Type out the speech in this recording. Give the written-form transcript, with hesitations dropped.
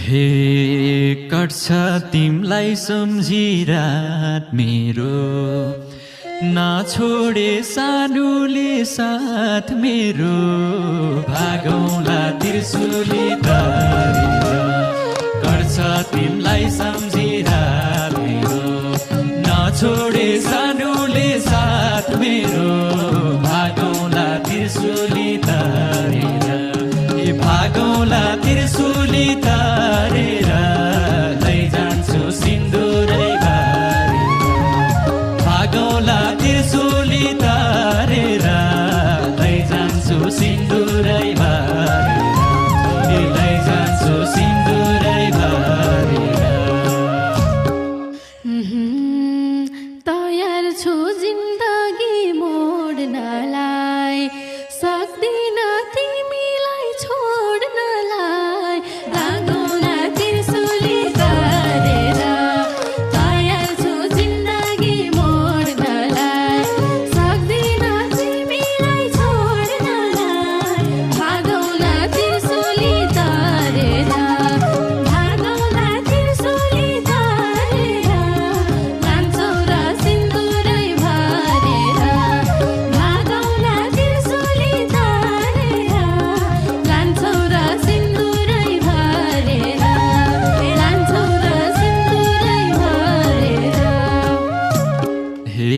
हे कट्छ तिमलाई सम्झी रात मेरो, नछोडे सानुले साथ मेरो। भागौँला त्रिशुली तरेर, कट्छ तिमलाई सम्झी रात मेरो, नछोडे सानुले साथ मेरो।